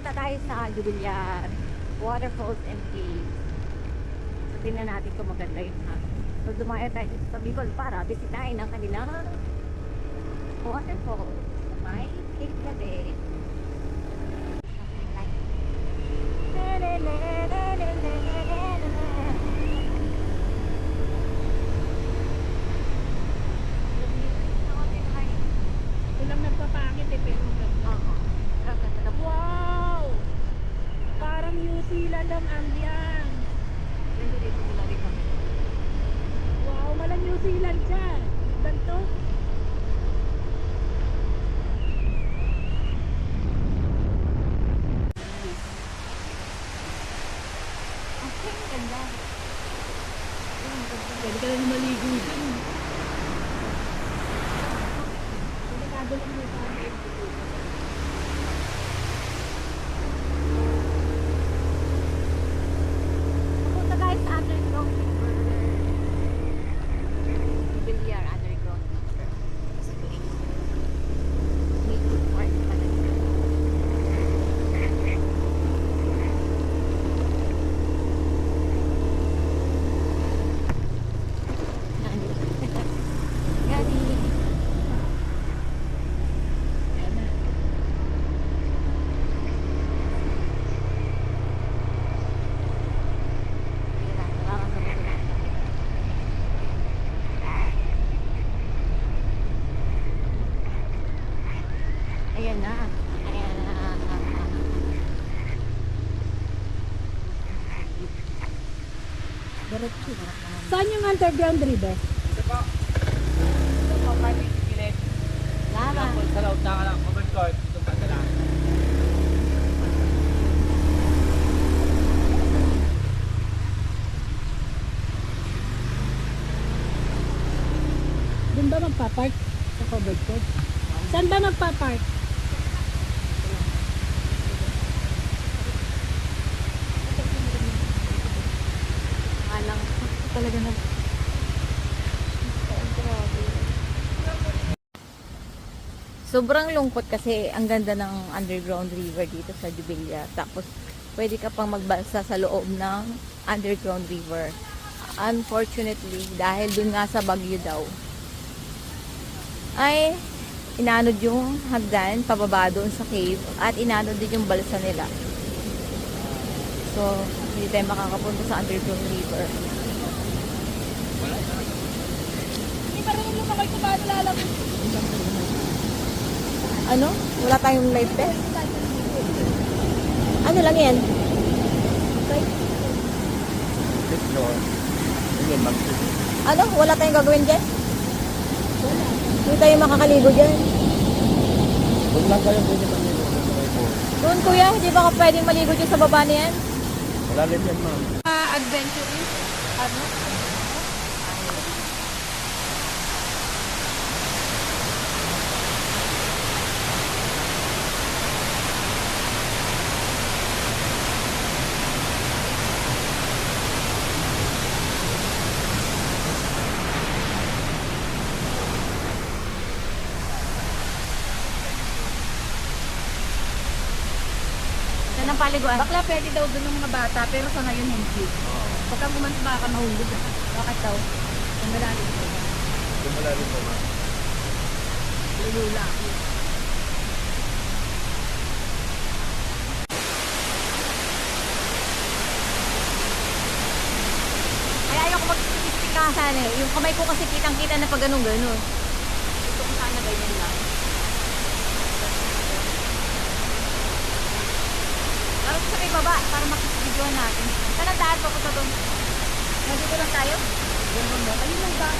Pupunta tayo sa Jubilyar Waterfalls and Caves. So, tingnan natin kung maganda yun ha. So, dumayo tayo sa Bicol para bisitahin ang kanilang waterfalls. May cave na din. Walang nagpapangit eh, pero maganda. Wow! Parang New Zealand ang ambiyan. Wow, malang New Zealand dyan. Ganto? Pwede ka lang maligo dyan. Delikado lang yung pangit. Pupunta tayo sa underground river. Jubilyar underground river. Native park pala. Galing. Ayan na. Ayan na. Diretso na. Saan yung underground river? Ito po. Ito po, pwede gilid. Lama. Sa loob na ka lang, covered court. Ito pa sa lang. Doon ba magpa-park? Sa covered court? Saan ba magpa-park? Alang. Talaga na. Sobrang lungkot kasi ang ganda ng underground river dito sa Jubilyar. Tapos pwede ka pang magbalsa sa loob ng underground river. Unfortunately, dahil dun nga sa bagyo daw, ay inanod yung hagdan pababa doon sa cave at inanod din yung balsa nila. So, hindi tayo makakapunta sa underground river. Hindi pa rin lumakay ko ba lalabas? Ano? Wala tayong live vest? Ano lang yan? Picture. Hindi, Ano? Wala tayong gagawin dyan? Hindi tayo makakaligo dyan. Doon lang kayo pwede mag-ligo. Doon kuya, hindi ba ka pwedeng maligo dyan sa baba na yan? Wala rin yan, ma'am. Adventurous? Ano? Saan ang paliguan? Bakla pwede daw doon ng mga bata, pero sa ngayon hindi. Pagka pumunta baka mahulog. Bakit daw? Kung malalim ko. Wala rin po, ma'am. Lulula. Ay, ayaw ko magpipikasan eh. Yung kamay ko kasi kitang-kita na pag ganun-ganun. Gusto ko sana ganyan lang. Lalo ko sa may baba para makikidyoan natin. Saan ang daan papunta doon? Nandito lang tayo? Ayun lang ba?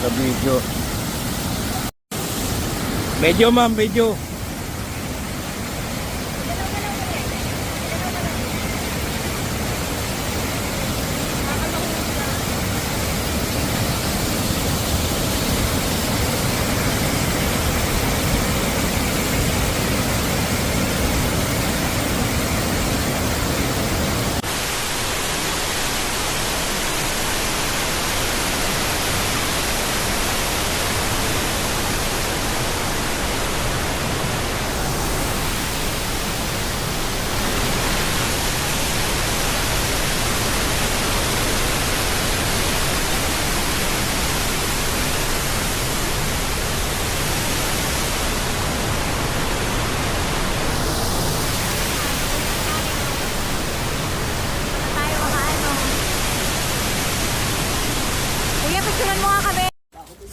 Sa video. Medyo, ma'am, medyo.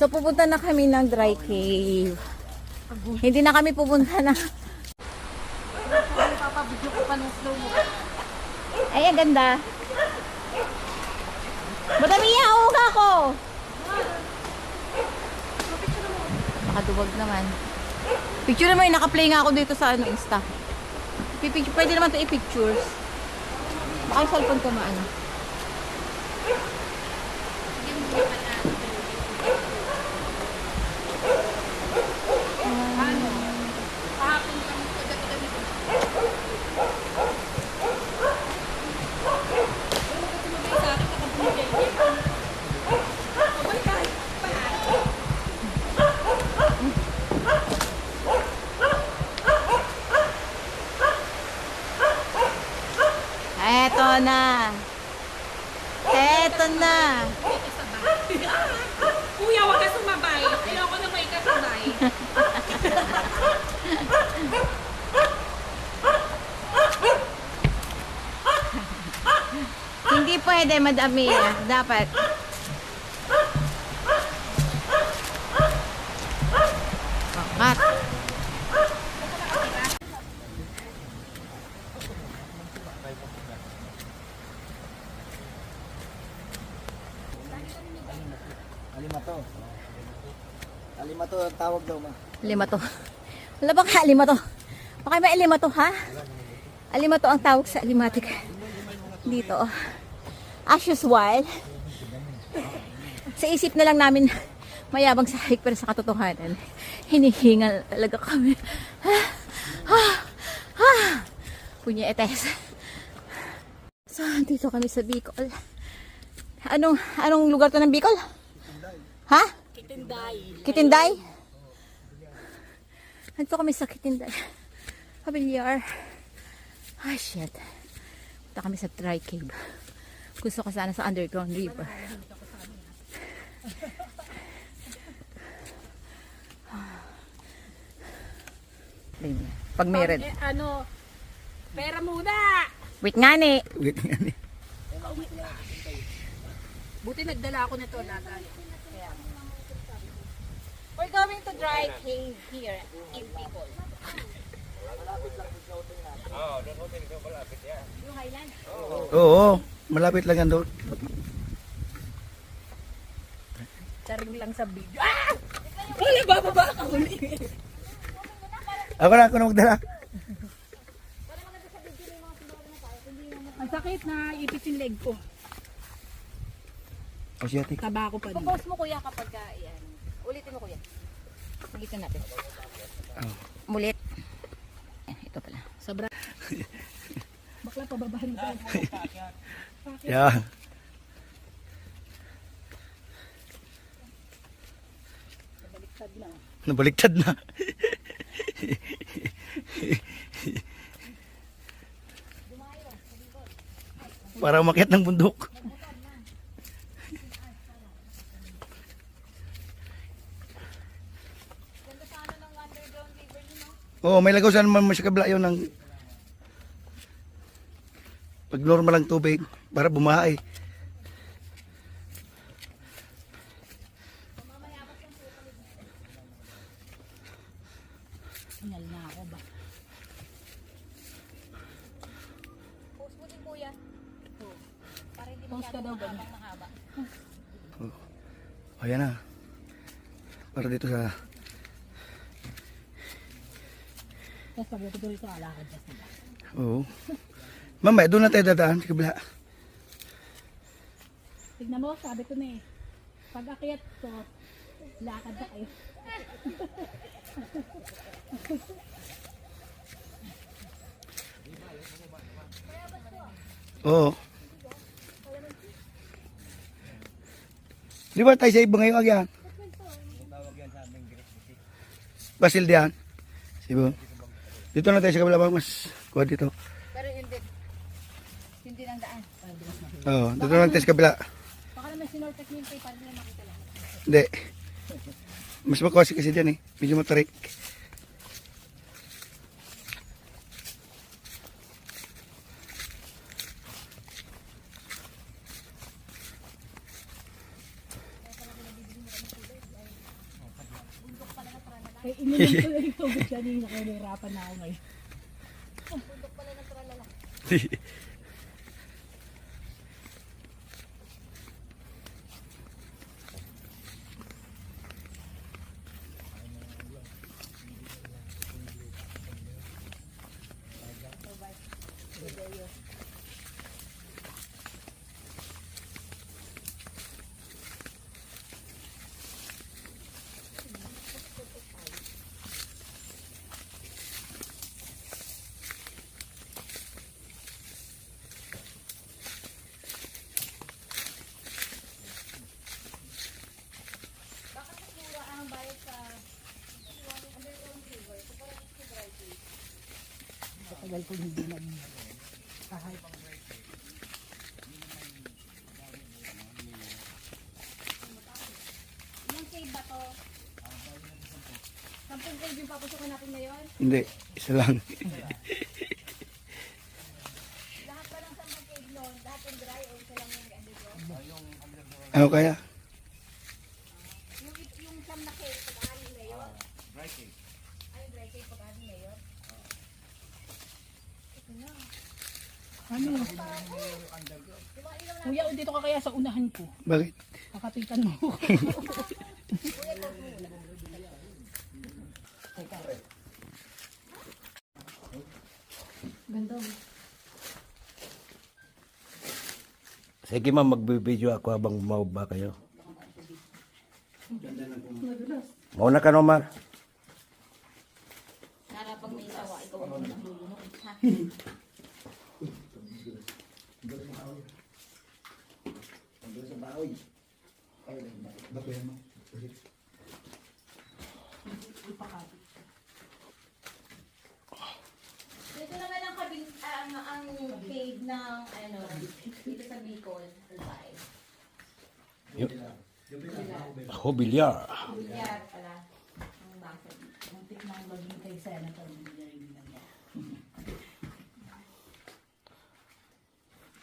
So, pupunta na kami ng dry cave. Hindi na kami pupunta na. Papabidyo ko pa ng slow mo. Ay, ang ganda. Madami yaong ako. Nakaduwag naman. Picture naman, naka-play nga ako dito sa Insta. Pwede naman ito i-pictures. Baka yung cellphone ko maano. Eto na. Eto na. Kuya, wag ka sumabay. Ayoko na may kasabay. Hindi pwede, madami. Dapat. Cut. Alimato. Alimato ang tawag daw ma. Alimato. Wala ba ka alimato? Baka may alimato, ha? Alimato ang tawag sa alimatic. Dito. As usual. Sa isip na lang namin mayabang sa hike, pero sa katotohanan, hinihingal talaga kami. Punyetes. So, dito kami sa Bicol. Anong lugar to ng Bicol? Ha? Kitinday. Nandito kami sa Kitinday. Pamilyar. Ay, shit. Punta kami sa dry cave. Gusto ko sana sa underground river. Pag meron. Pera muna. Wait nga ni. Wait nga ni. Buti nagdala ako nito lagay. We're going to dry cave here in Bicol. Oo, malapit lang yan doon. Charing lang sa video. Ah! Wala, bababa ka huli. Ako na magdala. Ang sakit na ipit yung leg ko. Asiatic. Taba ko pa din. Pupose mo kuya kapag yan. Ulitin mo kuya. Ulitin natin. Ulit. Ito pala. Sobra. Bakla pababahan ka. Yeah. Nabaliktad na. Para umakyat ng bundok. Oo, may lagaw saan naman sa kabila yun ng pag normal ang tubig para bumahay. Hinal na ako ba? Pose mo din kuya. Para hindi Post ka daw ba? mahaba. Ayan na. Para dito sa Tapos pag ito dito alakad ka sila. oo. Mamaya doon na tayo dadaan sa kabila. Tignan mo, sabi ko na eh. Pag akyat ko, lakad na kayo. Oo. Di ba tayo sa ibang ngayong agyan? Basil diyan. Sibo. Dito na tayo sa kabila, mas kuha dito. Pero hindi ang daan. Oo, dito na tayo sa kabila. Baka naman sinortek mo yung paper nila makita lang. Hindi. Mas makuha kasi dyan eh. Medyo matarik. Eh, ininom ko na yung tubig kanina, kaya nahirapan na ako ngayon. Tagal ko hindi na kahal. Yung cave ba to? 10 cave yung papusukan natin ngayon? Hindi, isa lang. Lahat pa ng 10 cave nun, lahat yung dry o isa lang yung underground? Ano kaya? Yung siyam na cave, pag-aani ngayon? Dry cave. Ay, yung dry cave, pag-aani ngayon? Ano? Kuya, o dito ka kaya sa unahan ko. Bakit? Kakapitan mo. Ganda. Sige ma'am, magbibideo ako habang mauba kayo. Mauna ka naman. Para pag may sawa, ikaw ang nalulunod, ha? Dito naman ang ang cave ng ano, dito sa Bicol, Albay. Ako, bilyar. Bilyar pala. Ang basa dito. Muntik na ang maging kay Senator Villar.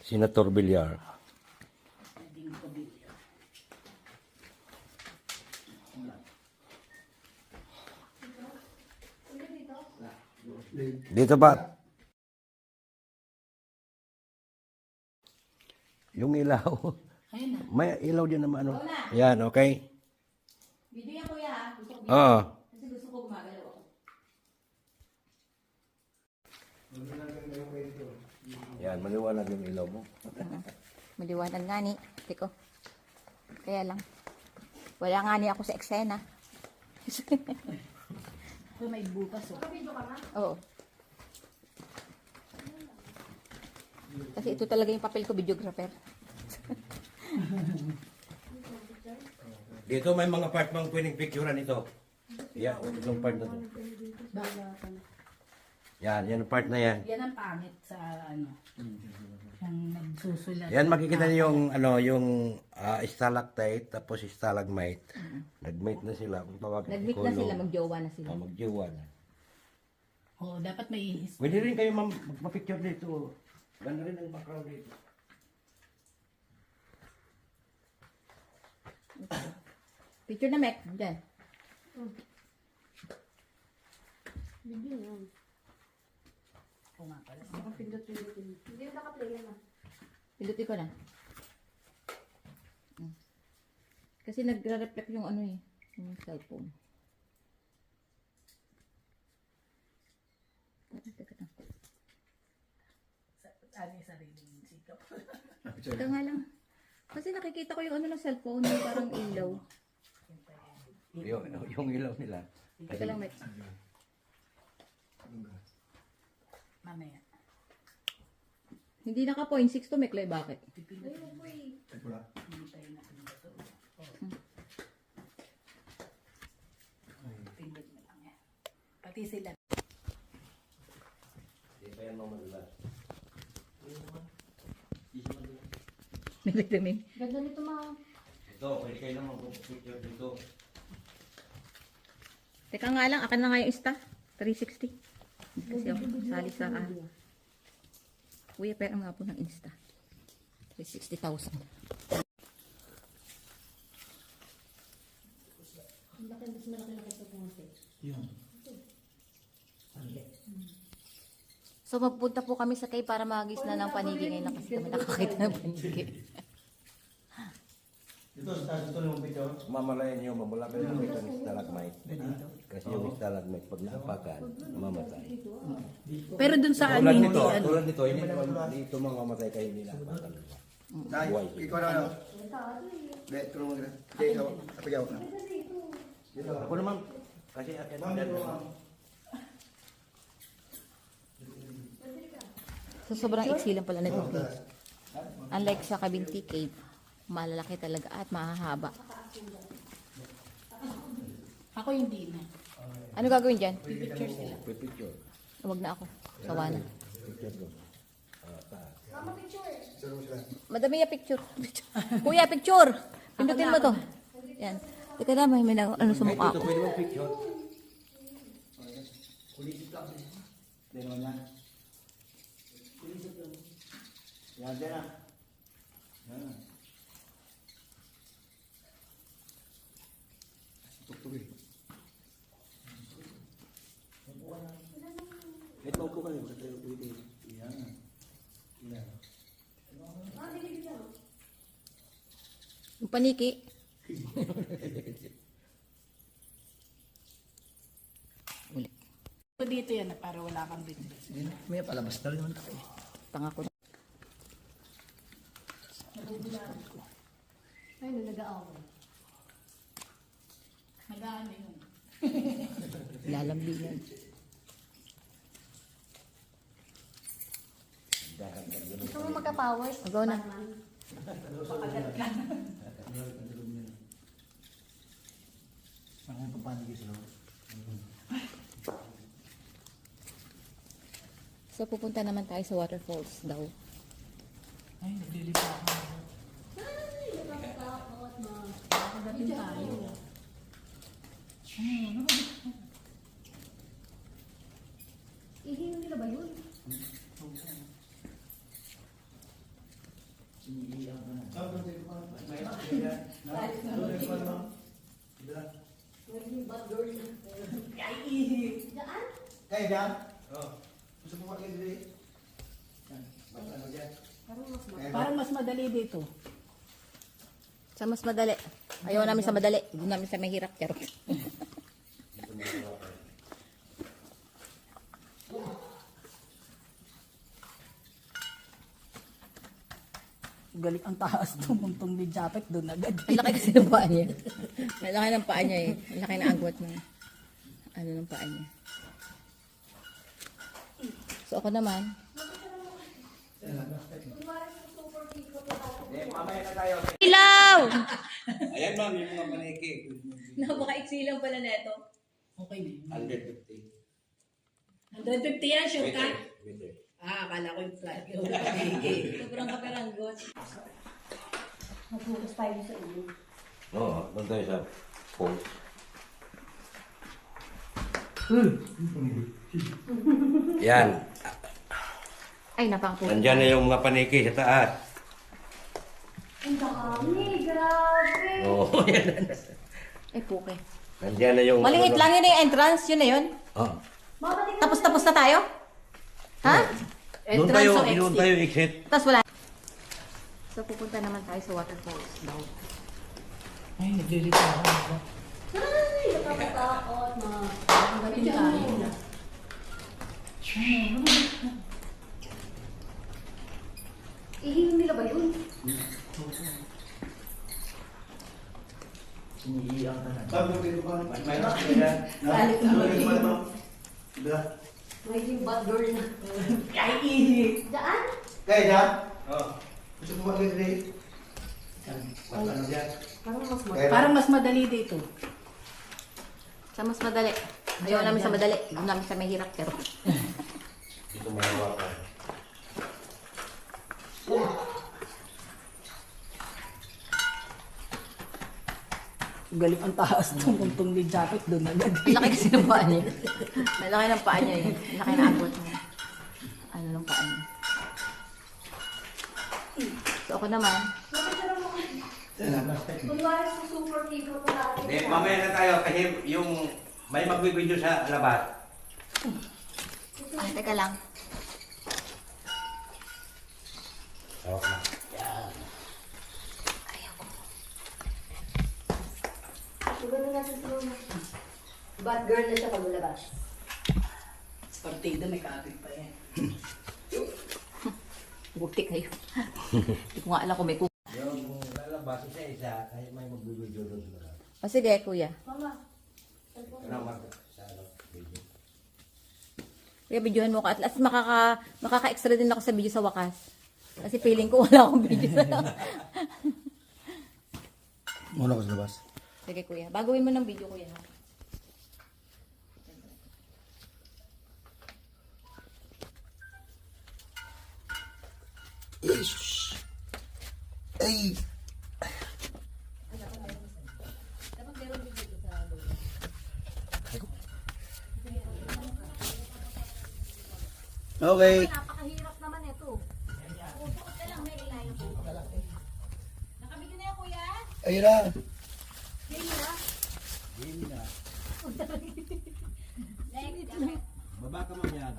Senator Bilyar. Hindi ko Villar. Dito ba? Yung ilaw. Ayun na. May ilaw din naman ano. Yan, okay? Video yan kuya, ha? Gusto ko Oo. kasi gusto ko gumagalaw ako. Yan, maliwanag yung ilaw mo. Maliwanag nga ni, tiko. Kaya lang, wala nga ni ako sa eksena. So, may bukas oh. Oo. Kasi ito talaga yung papel ko, videographer. Dito may mga part mang pwedeng picturean ito. Yan, itong part na to. Yan, yan ang part na yan. Yan ang pangit sa ano. Yung nagsusulat. Yan makikita niyo yung ano yung stalactite tapos stalagmite. Nag-mate na sila kung tawagin. Nag-meet na sila, magjowa na sila. Magjowa na. Oo, dapat may Pwede rin kayo magpa-picture dito. Ganda rin ang background dito. Picture na, Mek. Diyan. Oo nga pala. Pindutin ko na. Kasi nagre-reflect yung ano eh. Yung cellphone. Teka lang. Ano yung sariling sikap? Teka nga lang. Kasi nakikita ko yung ano ng cellphone, yung parang ilaw. Yung ilaw nila. Teka lang, Mek. Mamaya. Hindi naka 0.6 to, Mek. Bakit? Hindi pa yun napindot. Pindot mo lang yan. Pati sila. Nagdaming. Ito, pwede kayo naman magpa-picture dito. Teka nga lang, akin na nga yung Insta. 360. Hindi kasi ako sali sa Kuya, pera nga po ng Insta. 360,000. So magpunta po kami sa cave para magis na ng paniki ngayon na kasi kami nakakita ng paniki. Dito sa taas, ito yung picture. Mamalayan nyo, mamula kayo makita ng stalagmite. Kasi yung stalagmite, pag naapakan, mamatay. Pero dun sa ano, Tulad hindi nito, ano. tulad nito, hindi dito mamamatay kayo hindi naapakan. Nay, ikaw na ano? Hindi, tulungan mo ka. Hindi, ikaw. Kapigaw ka. Ako naman, kasi akin So sobrang iksi lang pala nito cave. Unlike sa Kabinti Cave, malalaki talaga at mahahaba. Ako hindi na. Ano gagawin dyan? Picture sila. picture. Huwag na ako. Sawa na. Picture ko. Madami ya picture. Kuya, picture! Pindutin mo to. Yan. Teka na, may ano sa mukha Ito, ko. pwede mo picture. Dino niya. Yan, dyan na. Yan. Tuktukin. Ito po kayo. Yan. Yan. Yung paniki. Uli. So dito yan na para wala kang bitbit. May palabas na rin naman tayo. Tanga ko. Ay, nag-aaway. Nag-aano yun. Lalambingan. Gusto mo magka-powers? Go na. Ang papanig sila. So pupunta naman tayo sa waterfalls daw. Ay, naglilipa ako. Nakagating tayo. Ihingi nila ba yun? Kaya dyan? Oo. Gusto mo makikita dito? Ano dyan? Parang mas madali dito. Sa mas madali. Ayaw namin sa madali. Doon namin sa mahirap. Charot. Galing ang taas, tumuntong ni Japet doon agad. Ang laki kasi ng paa niya. Ang laki ng paa niya eh. Ang laki ng agwat ng ano ng paa niya. So ako naman, Mamaya na tayo. ilaw! Ayan ma'am, yung mga paniki. Napaka-iksi lang pala neto. Okay na. 150. 150 yan, shortcut. Meter. Ah, akala ko yung flat. Sobrang kaperanggot. Mag-focus tayo sa iyo. Oo, doon tayo sa post. Yan. Ay, napakaputo. Nandyan na yung mga paniki sa taas. Ang dami, grabe. Oo, yan. Ay, puke. Nandyan na yung... Maliit lang yun yung entrance. Yun na yun. Oo. Tapos na tayo? Ha? Doon tayo, doon tayo exit. Tapos wala. So, pupunta naman tayo sa waterfalls daw. Ay, naglilito ako. Ay, nakakatakot na. Nakagating tayo. Ihingi nila ba yun? Sabi mo dito pa. May Balik na na. Diba? May yung bad girl na. Ay, ihi. Daan? Kaya dyan? Oo. Gusto mo makikita dito? Ano dyan? Parang mas madali dito. Sa mas madali. Ayaw namin sa madali. Doon namin sa mahirap. Charot. Dito mahawakan. Galing ang taas, tumuntong ni Japet doon agad. Ang laki kasi ng paa niya. Ang laki ng paa niya eh. Ang laki ng agwat niya. Ano ng paa niya. So ako naman, Hindi, mamaya na tayo kasi yung may magbibideo sa labas. teka lang. Okay. Siguro natin sa luna. Bad girl na siya pag lumabas. Partida may kaapit pa yan. Buti kayo. Hindi ko nga alam kung may kuko. Yung lalabas isa-isa, ay may magbibidyo doon na. O sige, kuya. Ano sa ano, video. Kuya, videohan mo ko. At least makaka-extra din ako sa video sa wakas. Kasi feeling ko wala akong video. Muna ko sa labas. Sige, kuya. Baguhin mo ng video, kuya. Yes. Ay. Okay. Napakahirap naman ito. Nakabigyan na yan, kuya? Ayun na. Baba ka mo yan.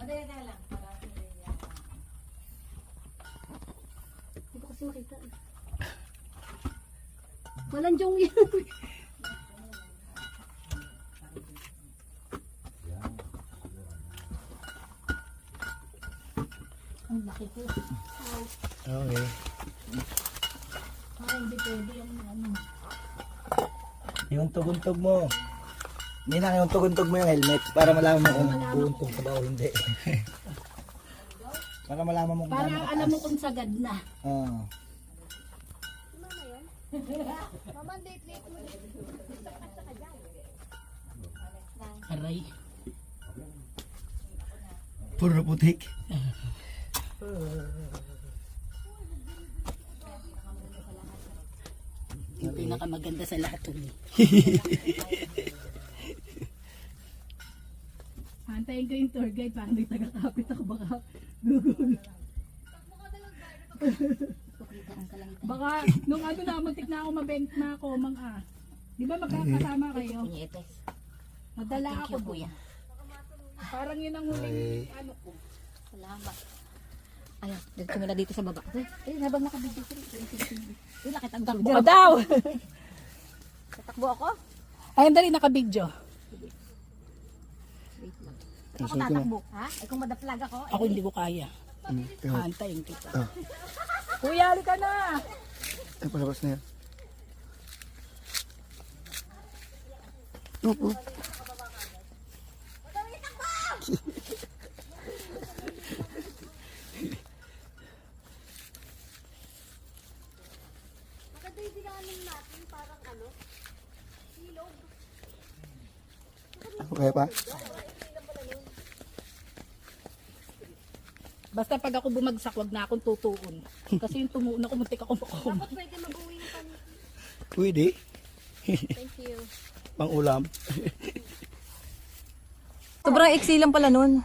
Hindi ko kasi makita. Walang jong yan. Ang laki ko. Okay. Parang hindi pwede yung ano. Yung tuguntog mo. Hindi na yung tuguntog mo yung helmet para malaman mo kung tuguntog ka ba o hindi. Para malaman mo kung Para gaano alam mo kung sagad na. Oo. Aray. Puro putik. Yung pinakamaganda sa lahat ulit. Antayin ko yung tour guide para may taga-kapit ako baka Google. Baka nung ano na, muntik na ako mabent na ako, Di ba magkakasama kayo? Punyetes. Madala ako doon. Kuya. Parang yun ang huling ano ko. Salamat. Ayun, dito muna dito sa baba. Eh, habang nakabidyo ko. Eh, nakita ang takbo. daw! Tatakbo ako? Ayun dali, naka-video. Wait lang. Ako tatakbo, ha? Eh, kung madaplag ako, Ako hindi ko kaya. Ikaw. Antayin kita. Ah. Kuya, halika na! Ay, palabas na yan. Opo. Okay pa? Basta pag ako bumagsak, wag na akong tutuon. Kasi yung tumuon ako, muntik ako makuha. Pwede. thank you. Pang ulam. Sobrang iksi lang pala nun.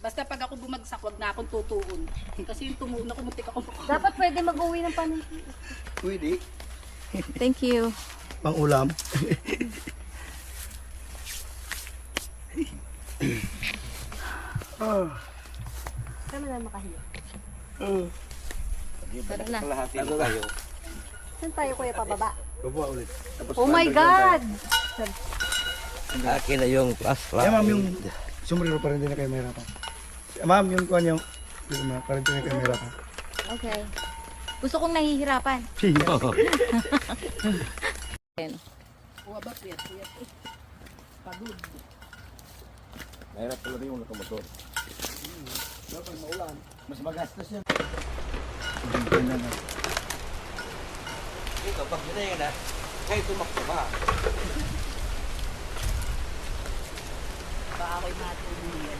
Basta pag ako bumagsak, wag na akong tutuon. Kasi yung tumuon ako, muntik ako makuha. Dapat pwede mag-uwi ng panin. Pwede. Thank you. Pang ulam. Kami na makahiya. Tara na. Ano tayo? Saan tayo kuya pababa? Baba ulit. Tapos Oh my God! Akin na yung flashlight. Eh, ma'am, yung sombrero pa rin din na kayo mahirapan. Ma'am, yung kuha niyo. Yung mga pa rin din na kayo mahirapan. Okay. Gusto kong nahihirapan. Ayan. Kuha ba kuya? Kuya. Pagod. Mahirap pala rin yung nakamotor. Pag maulan, mas magastos yan. Ito, pag yun na yun kahit tumakbo ka. Baka ako'y matulong yan.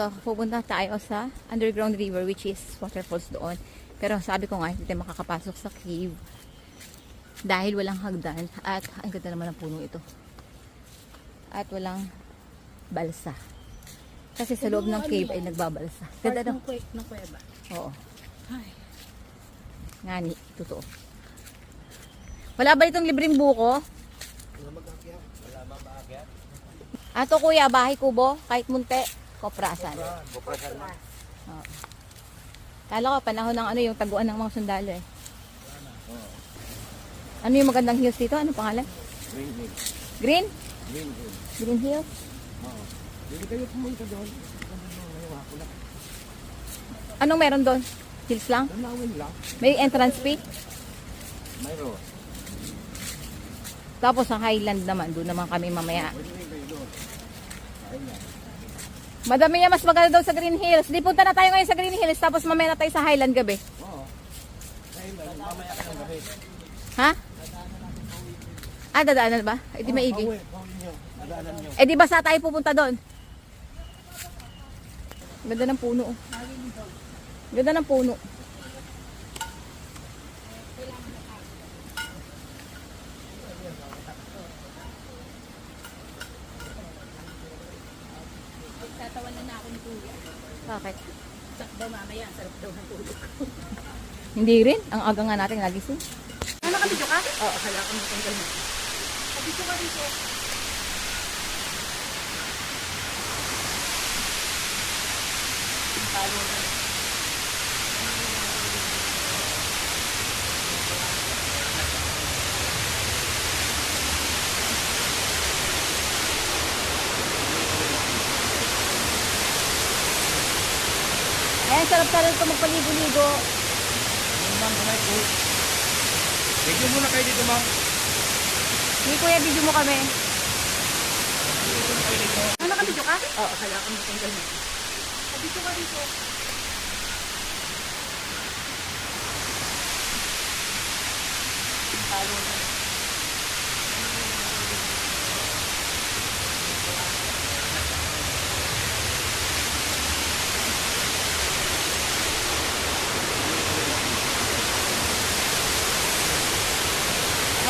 So, pupunta tayo sa underground river which is waterfalls doon. Pero sabi ko nga, hindi tayo makakapasok sa cave. Dahil walang hagdan. At ang ganda naman ng puno ito. At walang balsa. Kasi sa loob ng cave ay nagbabalsa. Ganda daw. Ng kuweba. Oo. Ay. Ngani, totoo. Wala ba itong libreng buko? Ato kuya, bahay kubo, kahit munti, koprasan. Oo. Kala ko, panahon ng yung taguan ng mga sundalo eh. Ano yung magandang hills dito? Anong pangalan? Green Hill. Green? Green Hill. Green Hills? Oo. Hindi kayo pumunta doon. Anong meron doon? Hills lang? Tanawin lang. May entrance fee? Mayroon. Tapos ang Highland naman, doon naman kami mamaya. Madami niya mas maganda daw sa Green Hills. Di punta na tayo ngayon sa Green Hills, tapos mamaya na tayo sa Highland gabi. Oo. Kailan? Mamaya ka ng gabi. Ha? Ah, dadaanan ba? Eh di maigi. Pauwi nyo. Dadaanan nyo. Eh di ba sa tayo pupunta doon? Ganda ng puno. Oh. Ganda ng puno. Tatawanan na ako ni Kuya. Bakit? Sak daw mamaya, ang sarap daw ng tulog. Hindi rin. Ang aga nga natin nagising. Ano ka, video ka? Oo, akala ko matanggal mo. Video ka dito. Ayan, sarap-sarap ito magpaligo-ligo. Ma'am, kamay po. Video muna kayo dito, ma'am. Hindi kuya, video mo kami. Ano ka, video ka? Oo, akala ko matanggal mo. Video ka dito.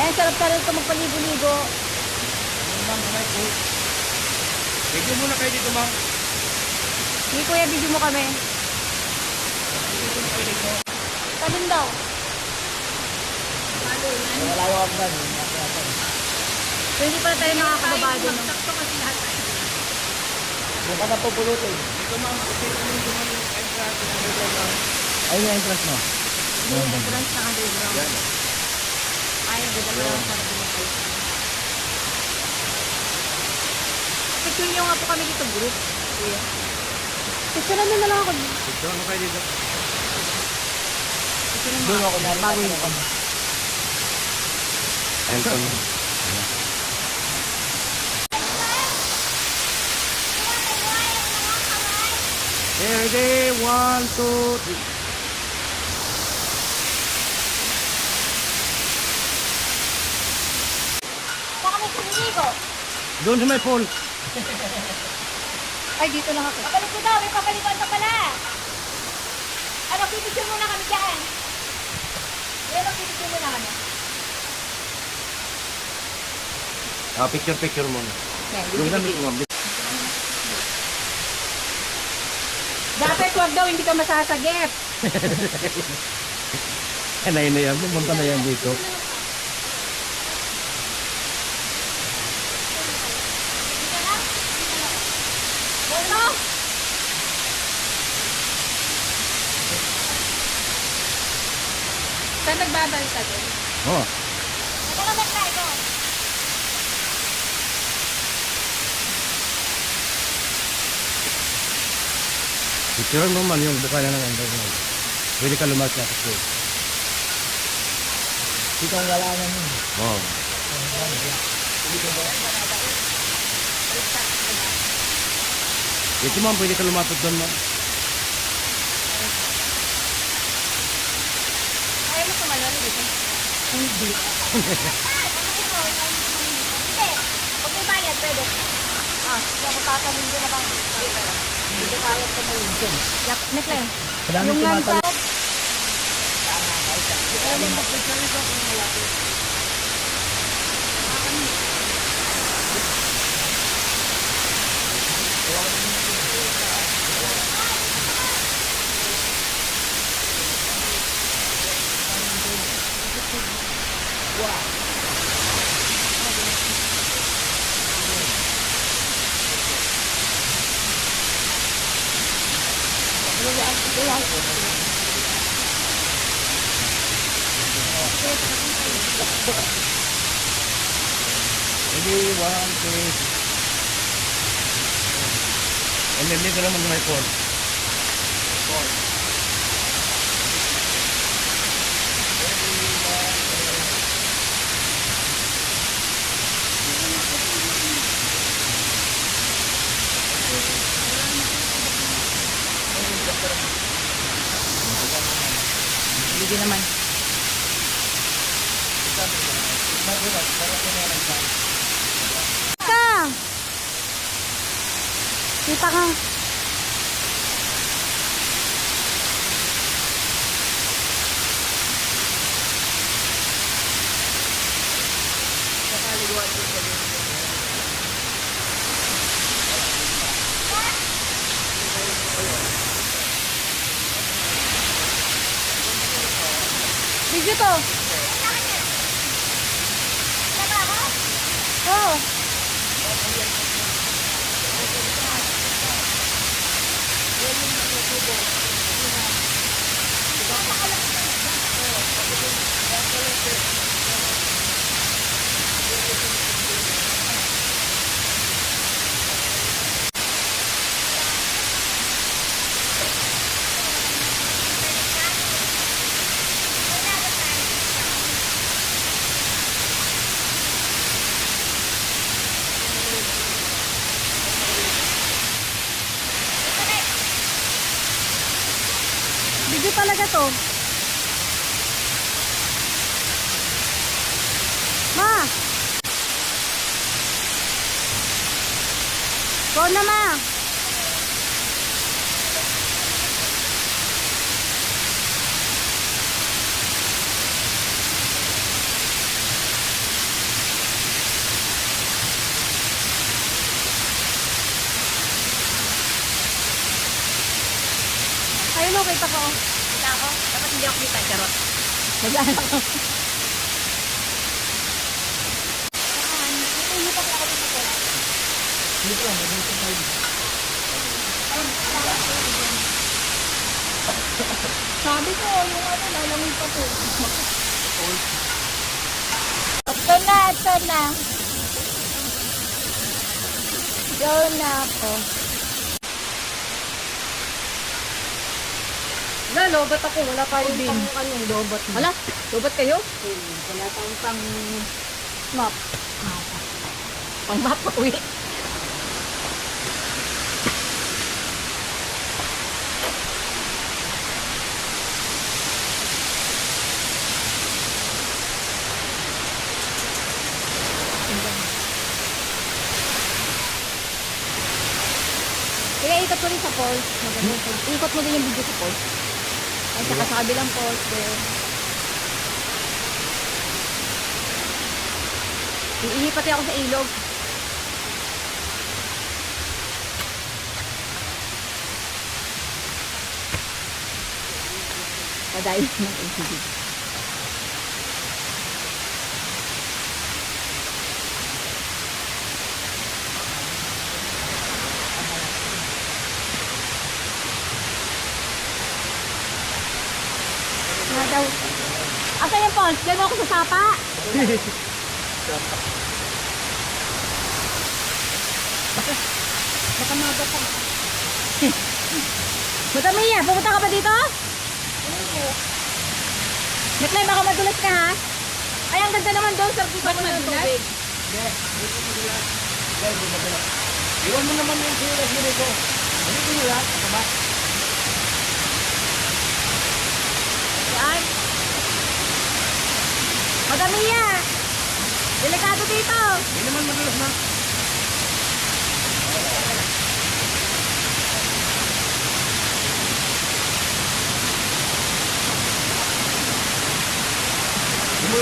Ayan, sarap-sarap ito magpaligo-ligo. Ma'am, kamay po. Video muna kayo dito, ma'am. Hindi kuya, video mo kami. Talon daw. Wala yung hagdan. So, hindi pala tayo nakakababa doon. No? Sakto kasi lahat. Yung ka na pupulutin. Dito, ma'am. Kasi kung yung entrance, Ayun yung entrance mo. Yung entrance ng underground. Ay, ganda pa lang para bumabay. Picture nyo nga po kami dito, group. Kuya. Picture na lang ako. Dito, ano kayo dito? Doon ako na bago yung kami. Entrance. Ready? 1, 2, 3. Saan kami sumiligo? Doon sa may pool. Ay, dito lang ako. Pabalik ko daw, may papalikan ka pala. Ano, pipicture muna kami dyan. Ano, pipicture muna kami. Picture muna. Yan, Yung gamit mo, ma'am. Dapat wag daw, hindi ka masasagip. Kanay na yan. Pumunta na yan dito. Ano? Saan nagbabalsa din? Oh. Ito naman tayo. Picture mo man yung bukaya ng underground. Pwede ka lumas na kasi. Dito ang wala na yun. Oh. Ito ma'am, pwede ka lumapit doon ma'am. Ayaw mo sumalari dito. Hindi. Hindi. Pag may bayad, pwede. Hindi ako tatanong din na bang hindi bayad ka mo yun. Yak, nekle. Madami Yung tumatalon. lansa. Hindi, 1, 2. Hindi ka naman may phone. Hindi naman. Ka! Kita ka. Video to. Oh. Video talaga to. Ma! Go na, ma! Ayun o, kita ko. Kita ako. Dapat hindi ako kita, charot. Maglaan ako. Sabi ko, yung ano, lalamig pa to. Ito na, ito na. Go na ako. Wala, lobat ako. Wala tayong anong lobat. Hala, lubat kayo? Wala tayong pang map. Pang map, uwi. Kaya ikot mo rin sa falls. Maganda. Ikot mo din yung video sa falls. Ay, saka sa kabilang falls din. Iihi pati ako sa ilog. Padayon ng LCD. Nga daw. Asa yung falls? Diyan mo ako sa sapa. Baka maga pa. Madami yan. Pumunta ka pa dito? Metlay, baka madulas ka ha? Ay, ang ganda naman doon. Sarap dito ko ng tubig. Iwan mo naman yung silas mo dito. Ano ko nila? Diba? Yan. Madami yan. Delikado dito. Hindi naman madalas na.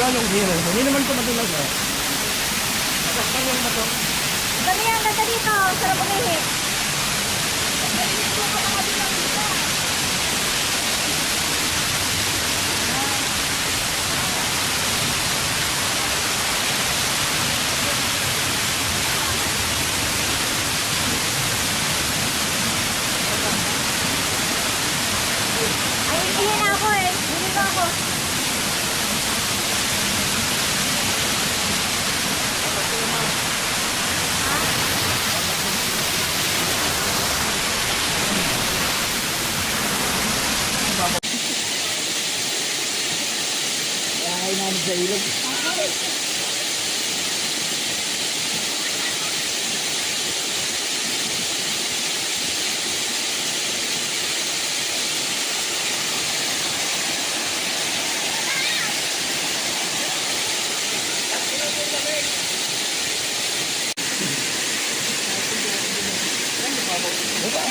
yung hero. Hindi naman ito madulas eh. Dali yan, ganda dito. Sarap umihi. Ay, ihi na ako eh. Hindi na ako. Ay, namin sa ilog.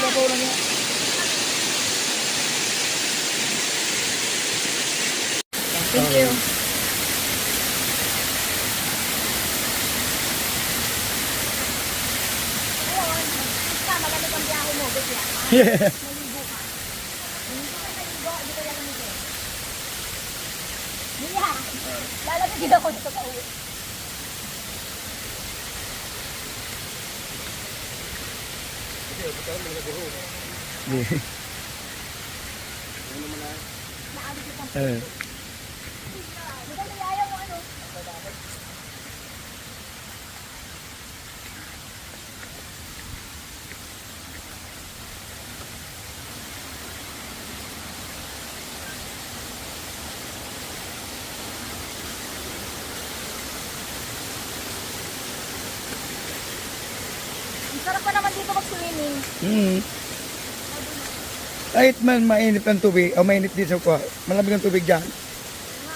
Babaw lang yan. Thank you. Maganda ang biyahe mo, Betya. Yeah. Maligo ka. Hindi ka naligo, hindi ka lang naligo. Mia, lalapit ako dito sa uwi. Eh. Maganda yaya mo ano? Ang sarap pa naman dito mag-swimming. Kahit man mainit ang tubig, o mainit din sa kuha, malamig ang tubig dyan. Nga,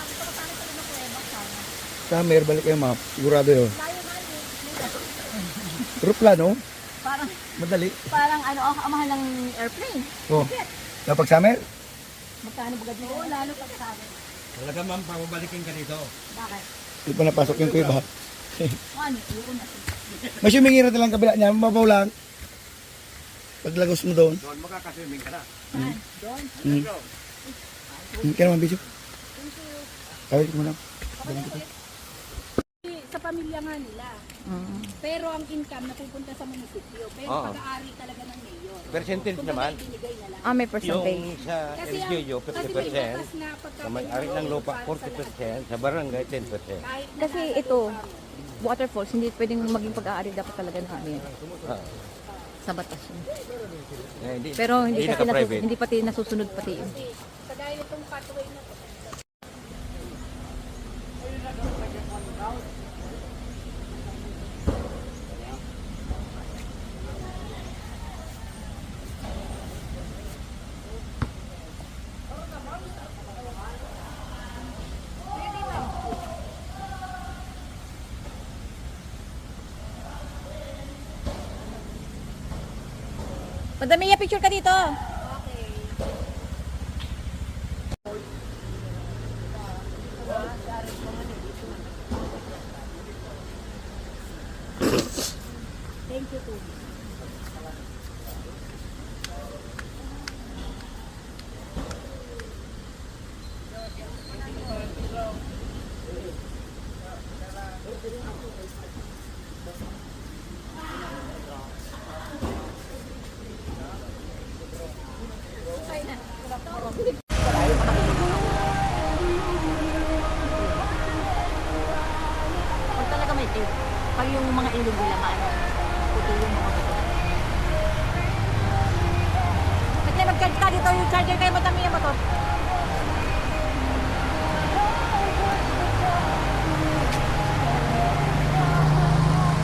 gusto ko sana sa kuweba sana. Summer, balik kayo map. Sigurado yun. Layo nga eh. Aeroplano, Parang, madali. parang ano, ang mahal ng airplane. Oh. Kapag summer, Magkano bagad mo? Oo, lalo pag sabi. Talaga ma'am, pababalikin ka dito. Bakit? di pa napasok yung kuya ba? Ano? Yun na. Mas humingira na lang kabila niya, mababaw lang. Paglagos mo doon. Doon makakaswimming ka na. Doon? Kaya naman, Bisyo. Tawid mo lang. Sa pamilya nga nila. Pero ang income napupunta sa munisipyo. Pero Oo. pag-aari talaga ng mayor. Percentage Kumbaga, naman. binigay na lang. Ah, may Yung percentage. sa Kasi LGU, kasi 50%. may batas na pagka Sa may-ari ng lupa, 40%. Sa barangay, 10%. kahit na Kasi nasa ito, lupa mo. waterfalls, hindi pwedeng maging pag-aari dapat talaga ng ano yan. Ah. Sa batas yun. Eh, Pero hindi kasi naka-private. hindi pati nasusunod pati yun. Kasi kagaya itong pathway na to. Madami picture ka dito. Thank you to. Pag talaga may tape, pag yung mga ilog nila maano, puti yung mga bato. Kasi mag-charge ka dito, yung charger kayo madami yung motor.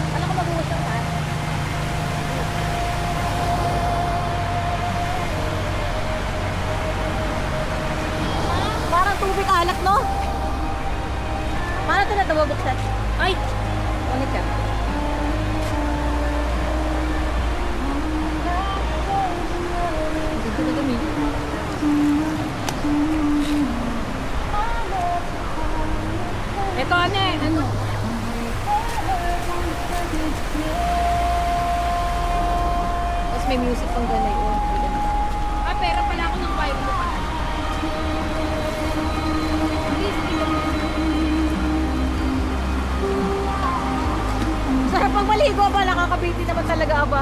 Alam ko mabuhos yung taas. Parang tubig alat, no? Paano ito na bubuksan? Ay! Ulit ka. Dito na dumi. Joseph ang ganay yun. Ah, pera pala ako ng wife ko pa. Sarap ang maligo ba? Nakakabiti naman talaga ba?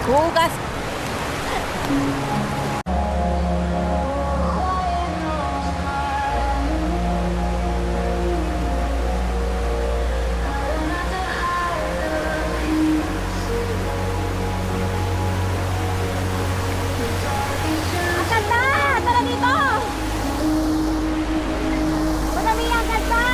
Hugas. Asan na? Tara dito! Madami ang ganda!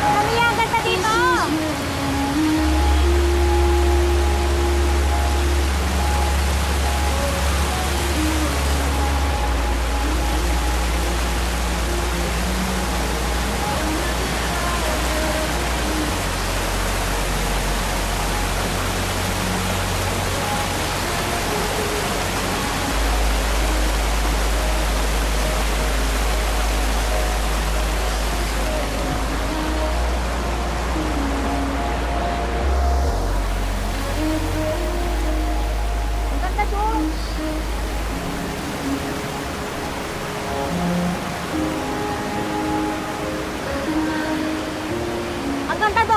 Madami ang ganda dito! Ang ganda doon! Ang ganda doon!